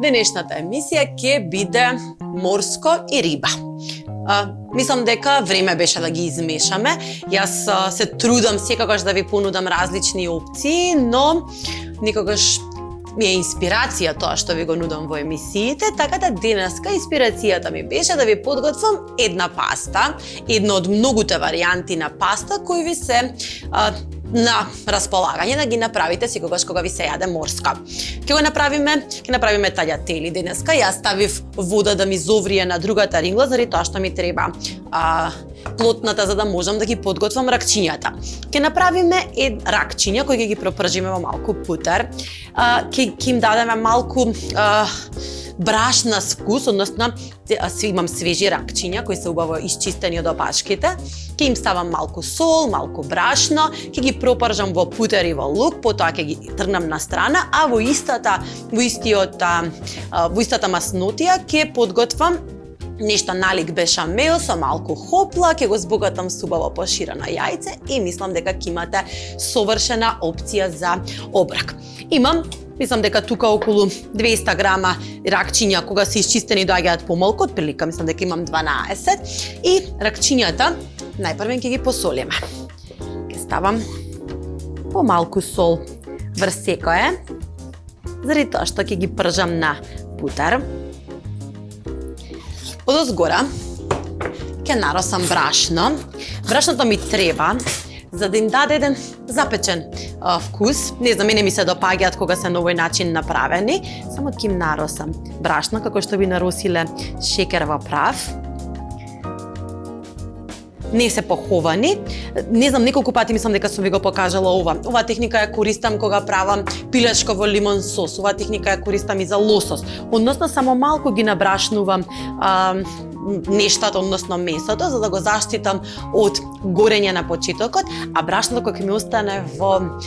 Денешната емисија ќе биде морско и риба. Мислам дека време беше да ги измешаме. Јас се трудам секогаш да ви понудам различни опции, но никогаш ми е инспирација тоа што ви го нудам во емисиите, така да денеска инспирацијата ми беше да ви подготвам една паста, една од многуте варијанти на паста кои ви се на располагање да ги направите секогаш кога ви се јаде морска. Ќе направиме таљатели денеска. Јас ставив вода да ми зоврие на другата рингла заради тоа што ми треба плотната за да можам да ги подготвам ракчињата. Ќе направиме ракчиња кои ќе ги пропржиме во малку путер. Ќе им дадеме малку брашна вкус, односно имам свежи ракчиња кои се убаво исчистени од опашките. Ќе им ставам малку сол, малку брашно, ќе ги пропржам во путер и во лук, потоа ќе ги тргнам на страна, а во истата маснотија ќе подготвам нешто налик бешамел со малку хопла, ќе го збогатам со убаво поширено јајце и мислам дека ќе имате совршена опција за оброк. Мислам дека тука околу 200 грама ракчиња кога се исчистени доаѓаат помалку, отприлика мислам дека имам 12 и ракчињата најпрво ќе ги посолиме. Ќе ставам помалку сол врз секое, заради тоа што ќе ги пржам на путер. Одозгора ќе наросам брашно. Брашното ми треба за да им даде еден запечен вкус. Не знам, мене ми се допаѓаат кога се на овој начин направени. Само ќе им наросам брашно како што би наросиле шекер во прав. Не се поховани. Не знам, неколку пати мислам дека сум ви го покажала ова. Оваа техника ја користам кога правам пилешко во лимон сос. Оваа техника ја користам и за лосос. Односно само малку ги набрашнувам нештата, односно месото, за да го заштитам од горење на почетокот, а брашното кога ми остане во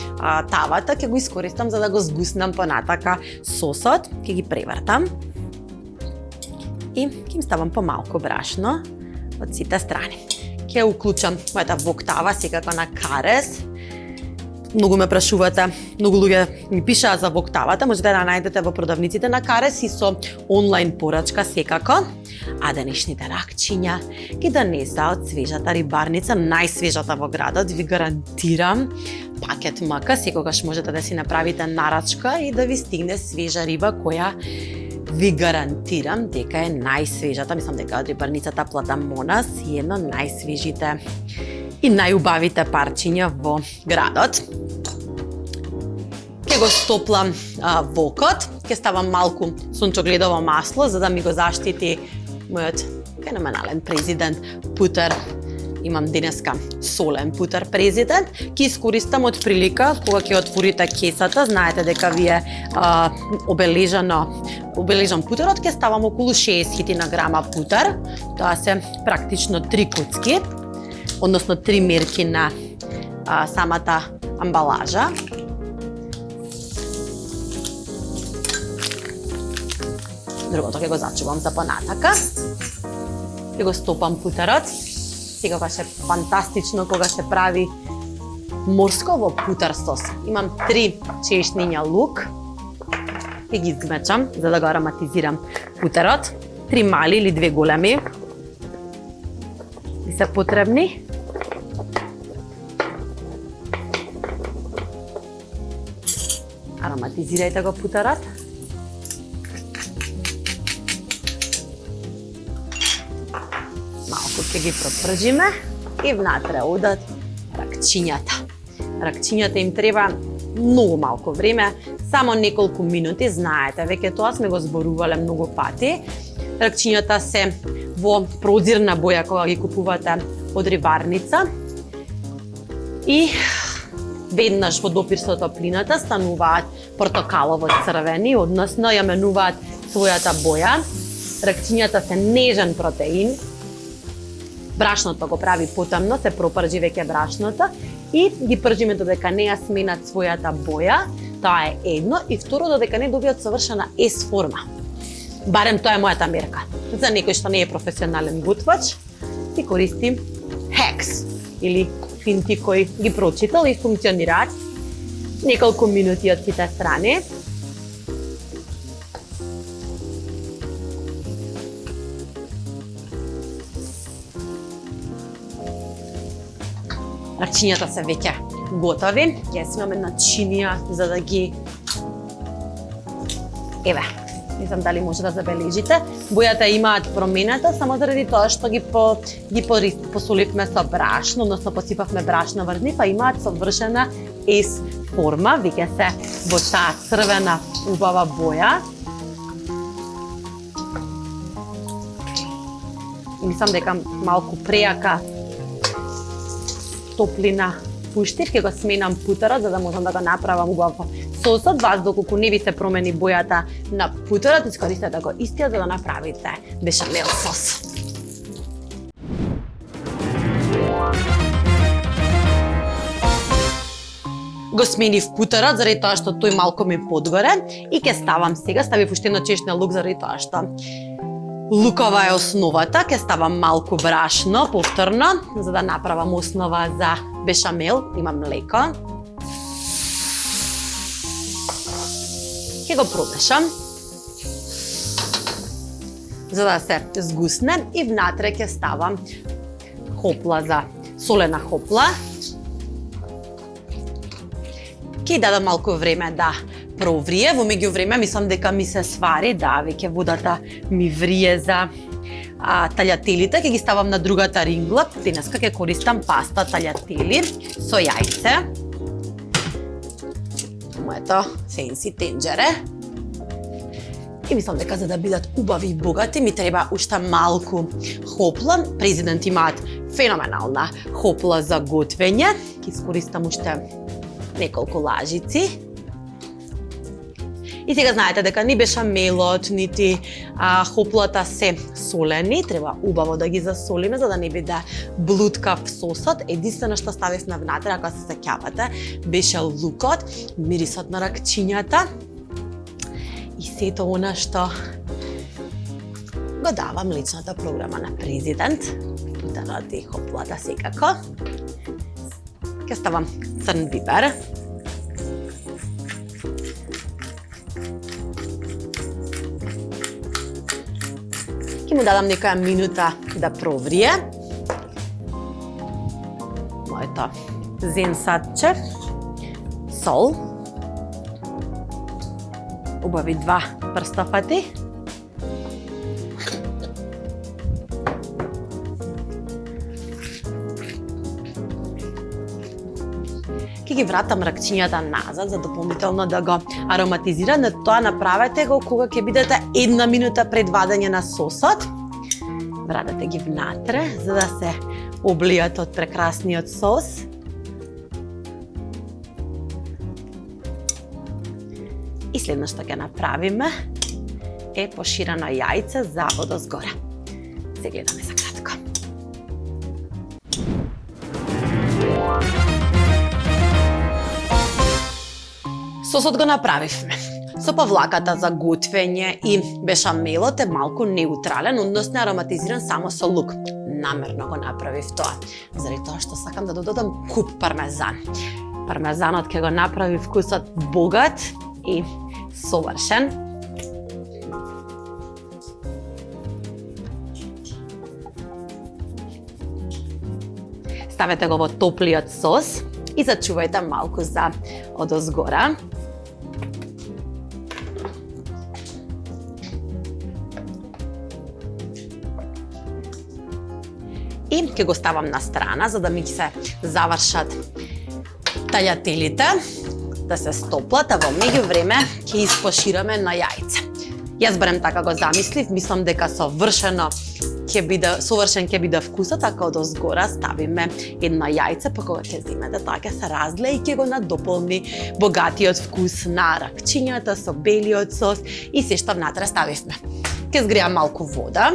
тавата, ќе го искористам за да го згуснам понатака сосот. Ќе ги превртам и ќе им ставам помалку брашно од сите страни. Ќе уклучам мојата воктава секако на карес. Многу ме прашувате, многу луѓе ми пишаат за воктавата, можете да најдете во продавниците на карес и со онлайн порачка секако. А денешните ракчиња ги донеса од свежата рибарница, најсвежата во градот, ви гарантирам. Пакет МК, секогаш можете да си направите нарачка и да ви стигне свежа риба која ви гарантирам дека е најсвежата. Мислам дека од рибарницата Платамонас е едно најсвежите и најубавите парчиња во градот. Ќе го стоплам вокот, ќе ставам малку сончогледово масло за да ми го заштити мојот феноменален президент путер. Имам денеска солен путер президент. Ќе искористам од прилика кога ќе отворите кесата, знаете дека ви е обележан путерот, ќе ставам околу 60 на грама путер. Тоа се практично 3 куцки, односно 3 мерки на самата амбалажа. Другото ќе го зачувам за понатака. Ќе го стопам путерот. Секогаш е фантастично кога се прави морско во путер сос. Имам 3 чешниња лук. Ќе ги изгмечам за да го ароматизирам путерот. 3 мали или 2 големи. И се потребни. Ароматизирајте го путерот. Малку ќе ги пропржиме и внатре одат ракчињата. Ракчињата им треба многу малку време, само неколку минути, знаете, веќе тоа сме го зборувале многу пати. Ракчињата се во прозирна боја кога ги купувате од рибарница и веднаш во допир со топлината стануваат портокалово црвени, односно ја менуваат својата боја. Ракчињата се нежен протеин. Брашното го прави потемно, се пропржи веќе брашното и ги пржиме додека не ја сменат својата боја. Тоа е едно и второ додека не добијат совршена S форма. Барем тоа е мојата мерка. За некој што не е професионален готвач, си користим хекс или финти кои ги прочитал и функционираат неколку минути од сите страни. Ракчињата се веќе готови. Јас имам една чинија за да ги... Еве, не знам дали може да забележите. Бојата имаат промената само заради тоа што ги посоливме со брашно, односно посипавме брашно врз нив, а имаат совршена S форма, веќе се во таа црвена убава боја. И мислам дека малку преака топлина пуштив, ќе го сменам путерот за да можам да го направам убаво сосот. Вас доколку не ви се промени бојата на путерот, искористете го истиот за да направите бешамел сос. Го сменив путерот заради тоа што тој малку ми подгоре и ќе ставам сега, ставив уште едно чешне лук заради тоа што лукова е основата, ќе ставам малку брашно повторно за да направам основа за бешамел, имам млеко. Ќе го промешам за да се згусне и внатре ќе ставам хопла за солена хопла. Ќе дадам малку време да проврие, во меѓувреме мислам дека ми се свари, да, веќе водата ми врие за таљателите, ќе ги ставам на другата рингла. Денеска ќе користам паста таљатели со јајце. Моето фенси тенџере. И мислам дека за да бидат убави и богати ми треба уште малку хопла. Президент имаат феноменална хопла за готвење. Ќе искористам уште неколку лажици. И сега знаете дека ни бешамелот, нити хоплата се солени, треба убаво да ги засолиме за да не биде блуткав сосот. Единствено што ставивме внатре, ако се сеќавате, беше лукот, мирисот на ракчињата и сето она што го давам личната програма на президент. Путерот и хоплата секако. Ќе ставам црн бибер. Ќе му дадам некоја минута да проврие. Моето зенсадче, сол, убави 2 прстопати. Ќе ги вратам ракчињата назад за дополнително да го ароматизира, но тоа направете го кога ќе бидете 1 минута пред вадење на сосот. Вратете ги внатре за да се облијат од прекрасниот сос. И следно што ќе направиме е поширено јајце за одозгора. Се гледаме за кратко. Сосот го направивме. Со повлаката за готвење и бешамелот е малку неутрален, односно ароматизиран само со лук. Намерно го направив тоа, заради тоа што сакам да додадам куп пармезан. Пармезанот ќе го направи вкусот богат и совршен. Ставете го во топлиот сос и зачувајте малку за одозгора. И ќе го ставам на страна за да ми се завршат таљателите, да се стоплат, а во меѓувреме ќе испошираме на јајце. Јас барем така го замислив, мислам дека совршен ќе биде вкусот, ако одозгора ставиме едно јајце, па кога ќе земете, тоа ќе се разлее и ќе го надополни богатиот вкус на ракчињата со белиот сос и се што внатре ставивме. Ќе згреам малку вода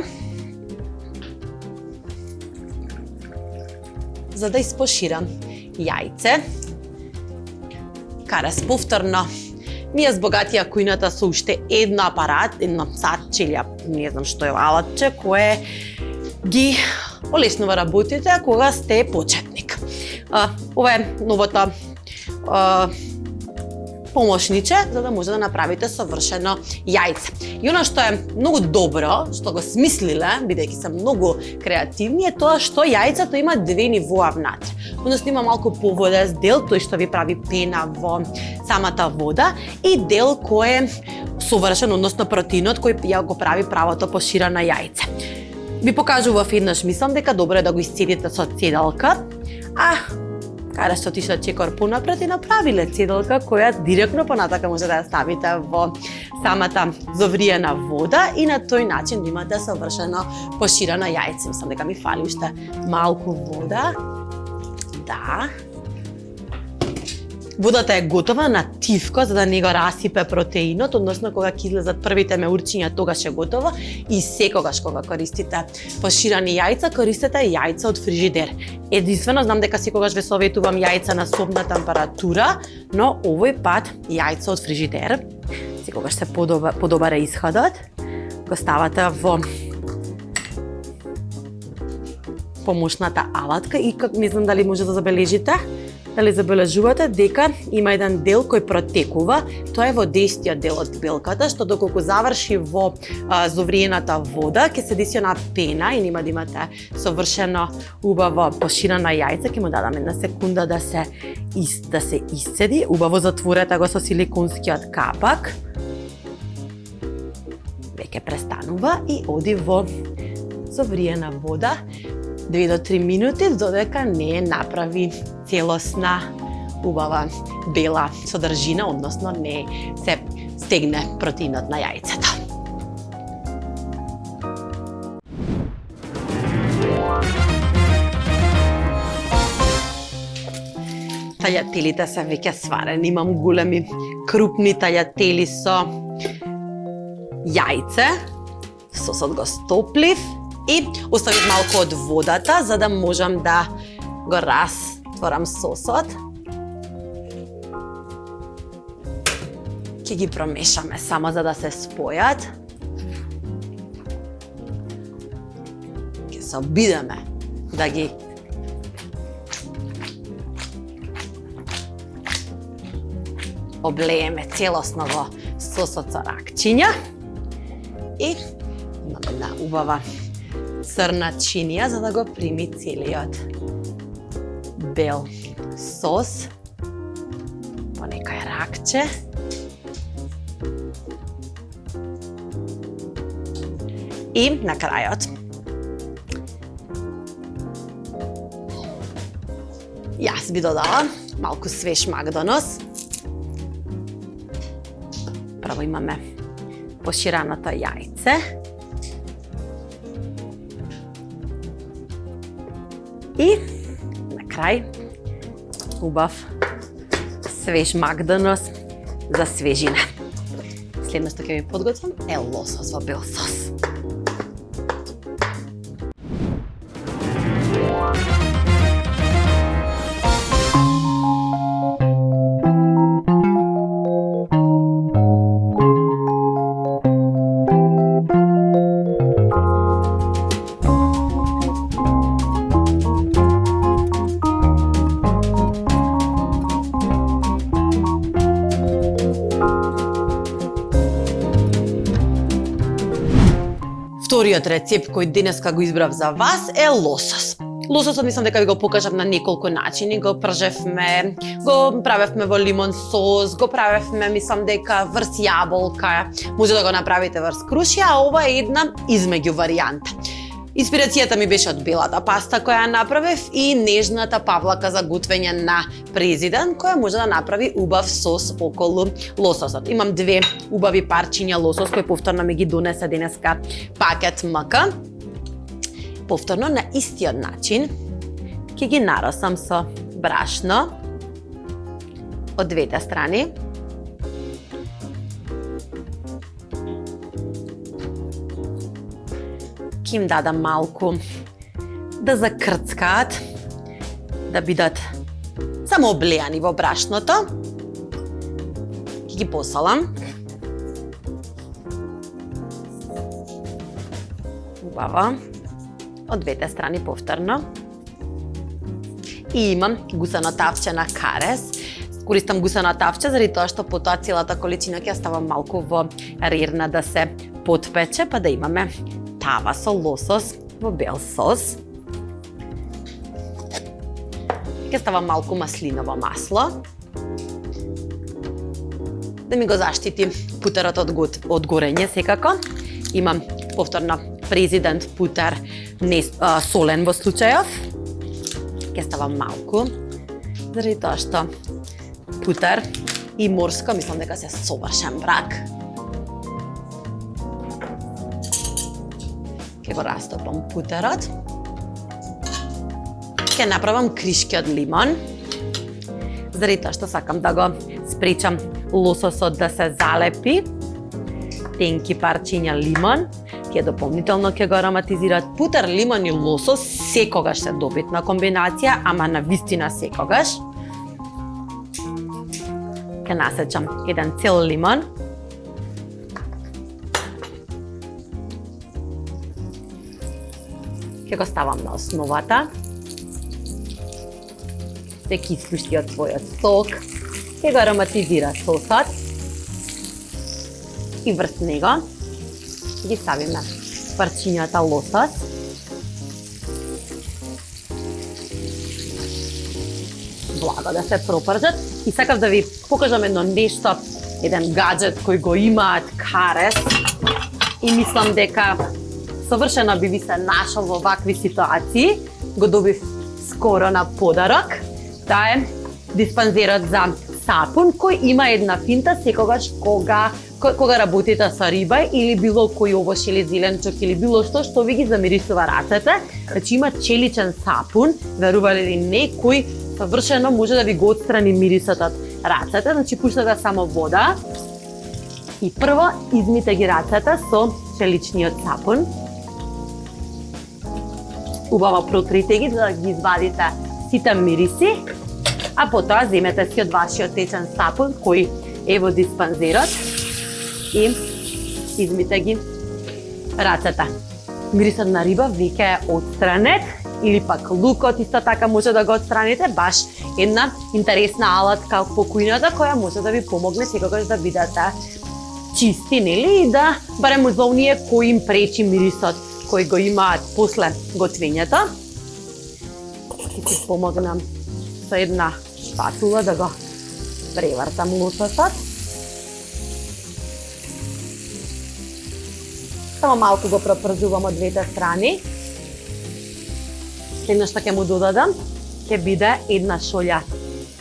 за да испоширам јајце. Карас повторно ми ја збогатија кујната со уште едно сатче или не знам што е алатче, кое ги олеснува работите кога сте почетник. Ова е новото помошниче за да може да направите совршено јајце. И она што е многу добро, што го смислиле, бидејќи се многу креативни, е тоа што јајцето има две нивоа внатре. Односно има малку поводест дел, тој што ви прави пена во самата вода, и дел кој е совршен, односно протеинот кој ја го прави правото поширено јајце. Ви покажував еднаш, мислам дека добро е да го исцедите со цедалка, каде што отишла чекор понапред и направиле цедалка која директно понатака може да ја ставите во самата зовриена вода и на тој начин имате совршено поширено јајце. Мислам дека ми фали уште малку вода. Да. Водата е готова на тивко за да не го расипе протеинот, односно кога ќе излезат првите меурчиња, тогаш е готово и секогаш кога користите поширени јајца, користете јајца од фрижидер. Единствено знам дека секогаш ве советувам јајца на собна температура, но овој пат јајца од фрижидер. Секогаш се подобар е исходот. Го ставате во помошната алатка и не знам дали може да забележите, дали забележувате дека има еден дел кој протекува, тоа е во десниот дел од белката, што доколку заврши во зовриената вода, ќе се деси она пена и нема да имате совршено убаво поширено јајце. Ќе му дадам една секунда да се исцеди. Убаво затворете го со силиконскиот капак. Веќе престанува и оди во зовриена вода 2 до 3 минути, додека не направи целосна, убава, бела содржина, односно не се стегне протеинот на јајцето. Тајателите се веќе сварени, имам големи крупни тајатели со јајце, сосот го стоплив и оставив малку од водата за да можам да го растворам сосот. Ќе ги промешаме само за да се спојат. Ќе се обидеме да ги облееме целосно во сосот со ракчиња и имаме една убава црна чинија за да го прими целиот бел сос по некој ракче. И на крајот јас би додала малку свеж макдонос. Прво имаме пошираното јајце. И на крај убав свеж макдонос за свежина. Следно што ќе ви подготвам е лосос во бел сос. Вториот рецепт кој денеска го избрав за вас е лосос. Лососот мислам дека ви го покажав на неколку начини. Го пржевме, го правевме во лимон сос, го правевме мислам дека врз јаболка, може да го направите врз крушија, а ова е една измеѓу варијанта. Инспирацијата ми беше од белата паста која ја направив и нежната павлака за готвење на президент, која може да направи убав сос околу лососот. Имам две убави парчиња лосос кои повторно ми ги донесе денеска пакет МК. Повторно на истиот начин ќе ги наросам со брашно од двете страни. Ќе им дадам малку да закрцкаат, да бидат само облеани во брашното. Ќе ги посолам. Убаво. Од двете страни повторно. И имам гусено тавче на карес. Користам гусено тавче заради тоа што потоа целата количина ќе ја ставам малку во рерна да се потпече, па да имаме тава со лосос во бел сос. Ќе ставам малку маслиново масло да ми го заштити путерот од горење секако. Имам повторно президент путер солен во случајов. Ќе ставам малку заради тоа што путер и морско мислам дека се совршен брак. Ќе го растопам путерот. Ќе направам кришки од лимон. Заради тоа што сакам да го спречам лососот да се залепи. Тенки парчиња лимон ќе дополнително ќе го ароматизираат. Путер, лимон и лосос секогаш се добитна комбинација, ама на вистина секогаш. Ќе насечам еден цел лимон. Ќе го ставам на основата. Се ќе испушти од својот сок. Ќе го ароматизира сосот. И врз него ги ставиме парчињата лосос. Благо да се пропржат. И сакав да ви покажам едно нешто, еден гаджет кој го имаат Карес. И мислам дека совршено би ви се нашол во вакви ситуации. Го добив скоро на подарок. Таа е диспанзерот за сапун кој има една финта секогаш кога работите со риба или било кој овош или зеленчук или било што ви ги замирисува рацете. Значи има челичен сапун, верували или не, кој совршено може да ви го отстрани мирисот од рацете. Значи пуштате само вода и прво измите ги рацете со челичниот сапун. Убаво протрите ги за да ги извадите сите мириси, а потоа земете си од вашиот течен сапун кој е во диспанзерот и измите ги рацете. Мирисот на риба веќе е отстранет, или пак лукот исто така може да го отстраните, баш една интересна алатка по кујната која може да ви помогне секогаш да бидете чисти, нели, и да барем за оние кои им пречи мирисот кој го имаат после готвењето. Ќе си помогнам со една шпатула да го превртам лососот. Само малку го пропржувам од двете страни. Следно што ќе му додадам ќе биде една шолја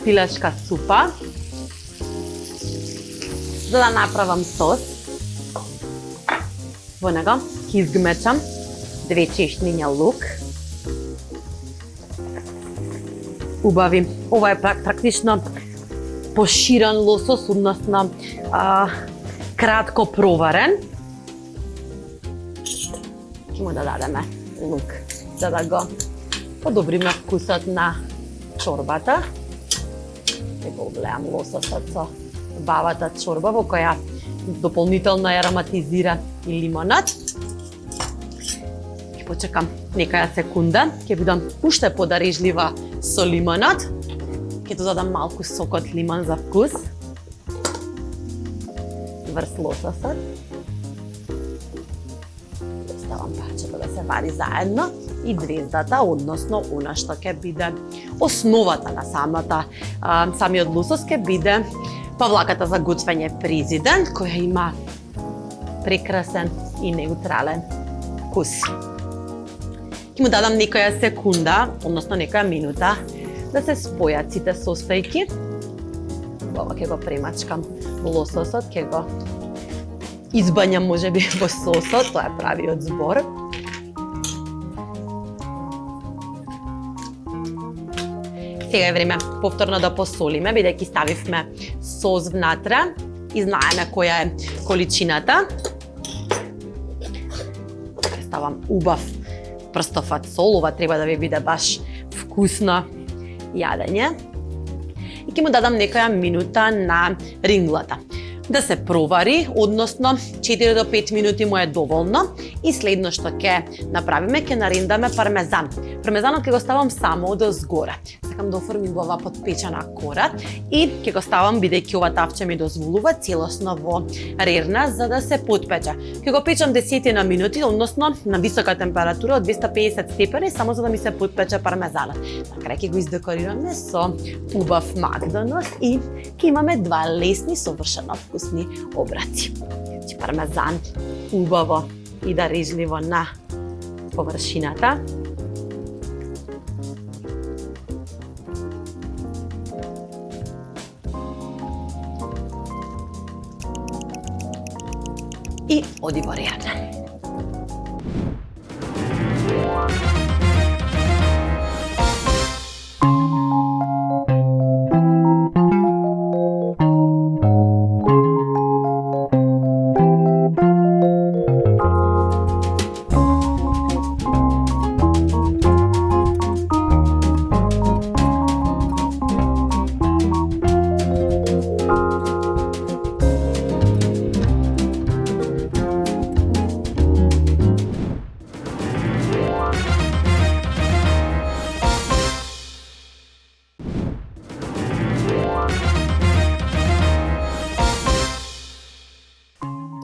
пилешка супа. За да направам сос, во него ќе изгмечам 2 чешниња лук. Убави. Ова е практично поширен лосос, односно кратко проварен. Ќе му додадеме лук за да го подобриме вкусот на чорбата. Ќе го облеам лососот со бавата чорба во која дополнително ја ароматизира и лимонот. Ќе почекам некаја секунда, ќе бидам уште подарежлива со лимонот. Ќе додадам малку сок од лимон за вкус врз лососот. Ставам парчето да се вари заедно и двездата, односно она што ќе биде основата на самиот лосос ќе биде павлаката за готвење президент, која има прекрасен и неутрален вкус. Ќе му дадам некоја секунда, односно некоја минута, да се спојат сите состојки. Ова ќе го премачкам лососот, ќе го избањам можеби во сосот, тоа е правиот збор. Сега е време повторно да посолиме, бидејќи ставивме сос внатре и знаеме која е количината. Ставам убав прстов сол, ова треба да ви биде баш вкусно јадење. И ќе му дадам некоја минута на ринглата да се провари, односно 4 до 5 минути му е доволно. И следно што ќе направиме, ќе нариндаме пармезан. Пармезанот ќе го ставам само од озгоре. сакам да оформим во ова подпечена кора и ќе го ставам бидејќи ова тавче ми дозволува целосно во рерна за да се подпече. Ќе го печам 10 на минути, односно на висока температура од 250 степени само за да ми се подпече пармезанот. На крај ќе го издекорираме со убав Макдонос и ќе имаме два лесни совршено вкусни обраци. Значи пармезан убаво и да режливо на површината. И оди во рерна.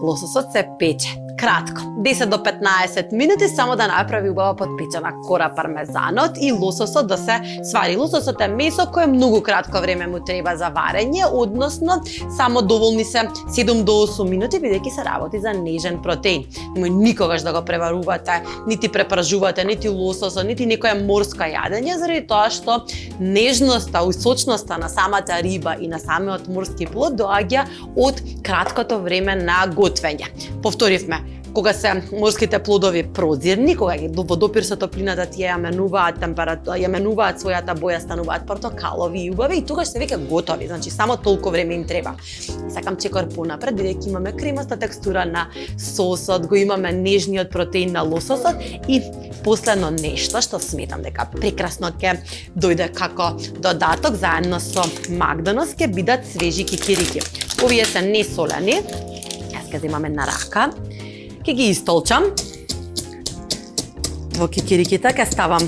Лососот се пече кратко, 10 до 15 минути само да направи убава подпечена кора пармезанот и лососот да се свари. Лососот е месо кое многу кратко време му треба за варење, односно само доволни се 7 до 8 минути бидејќи се работи за нежен протеин. Немој никогаш да го преварувате, нити препражувате, нити лососот, нити некое морско јадење, заради тоа што нежноста и сочноста на самата риба и на самиот морски плод доаѓа од краткото време на готвење. Повторивме, кога се морските плодови прозирни, кога ги во допир со топлината тие ја менуваат температура, ја менуваат својата боја, стануваат портокалови и убави и тогаш се веќе готови, значи само толку време им треба. Сакам чекор понапред, бидејќи имаме кремаста текстура на сосот, го имаме нежниот протеин на лососот и последно нешто што сметам дека прекрасно ќе дојде како додаток заедно со Макдонос ќе бидат свежи кикирики. Овие се несолени. Јас ќе земам една рака. Ќе ги истолчам. Во кикириките ќе ставам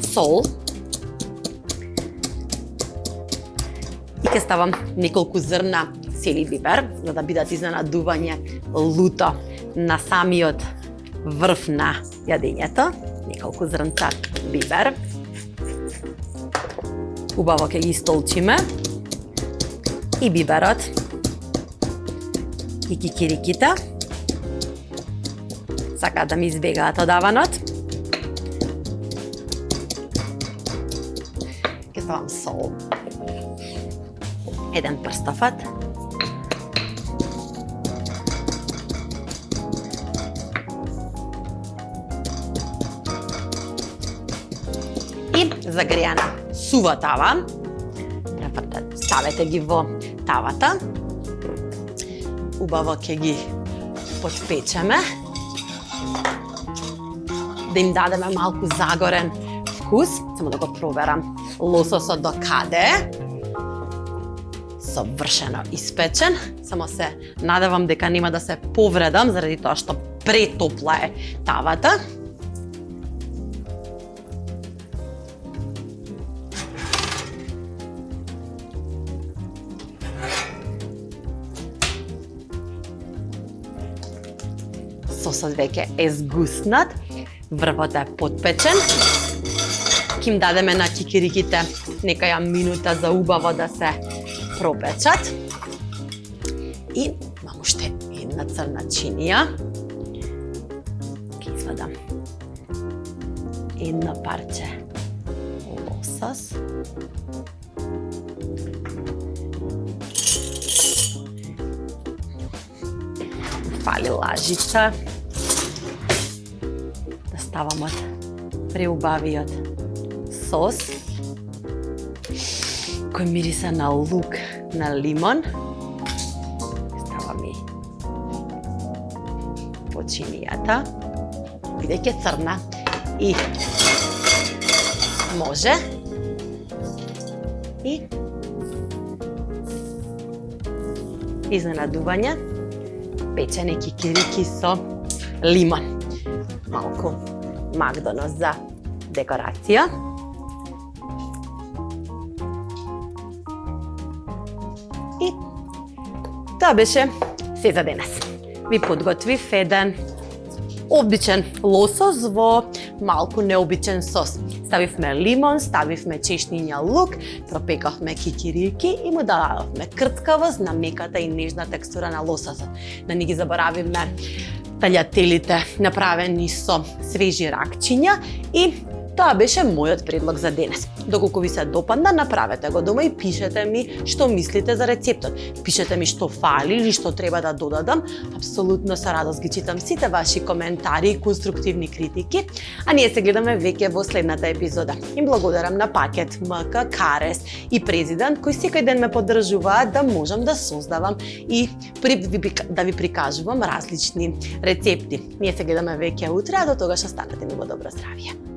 сол. И ќе ставам неколку зрна цели бибер, за да бидат изненадување луто на самиот врв на јадењето. Неколку зрнца бибер. Убаво ќе ги истолчиме. И биберот. И кикириките. Сакаат да ми избегаат одаванот. Ќе ставам сол. Еден прстофат. И загреана сува тава. Ставете ги во тавата. Убаво ќе ги подпечеме. Да им дадеме малку загорен вкус. Само да го проверам лососот до каде е. Совршено испечен. Само се надевам дека нема да се повредам заради тоа што претопла е тавата. Сосот веќе е згуснат, врвот е подпечен. Ќе им дадеме на кикириките некаја минута за убаво да се пропечат. И имам уште една црна чинија. Ќе извадам едно парче лосос. Фали лажица. Да ставам од преубавиот сос, кој мириса на лук, на лимон. Ставам и починијата, бидејќи е црна и може. И изненадување, печени кикирики со лимон. Малку Макдонос за декорација. Тоа беше се за денес. Ви подготвив еден обичен лосос во малку необичен сос. Ставивме лимон, ставивме чешниња лук, пропекавме кикирики и му дадовме крцкавост на меката и нежна текстура на лососот. Да не ги заборавиме таљателите направени со свежи ракчиња и тоа беше мојот предлог за денес. Доколку ви се допадна, направете го дома и пишете ми што мислите за рецептот. Пишете ми што фали или што треба да додадам. Апсолутно со радост ги читам сите ваши коментари и конструктивни критики. А ние се гледаме веќе во следната епизода. Им благодарам на Пакет, МК, Карес и Президент кои секој ден ме поддржуваат да можам да создавам и да ви прикажувам различни рецепти. Ние се гледаме веќе утре, а до тогаш останете ми во добро здравје.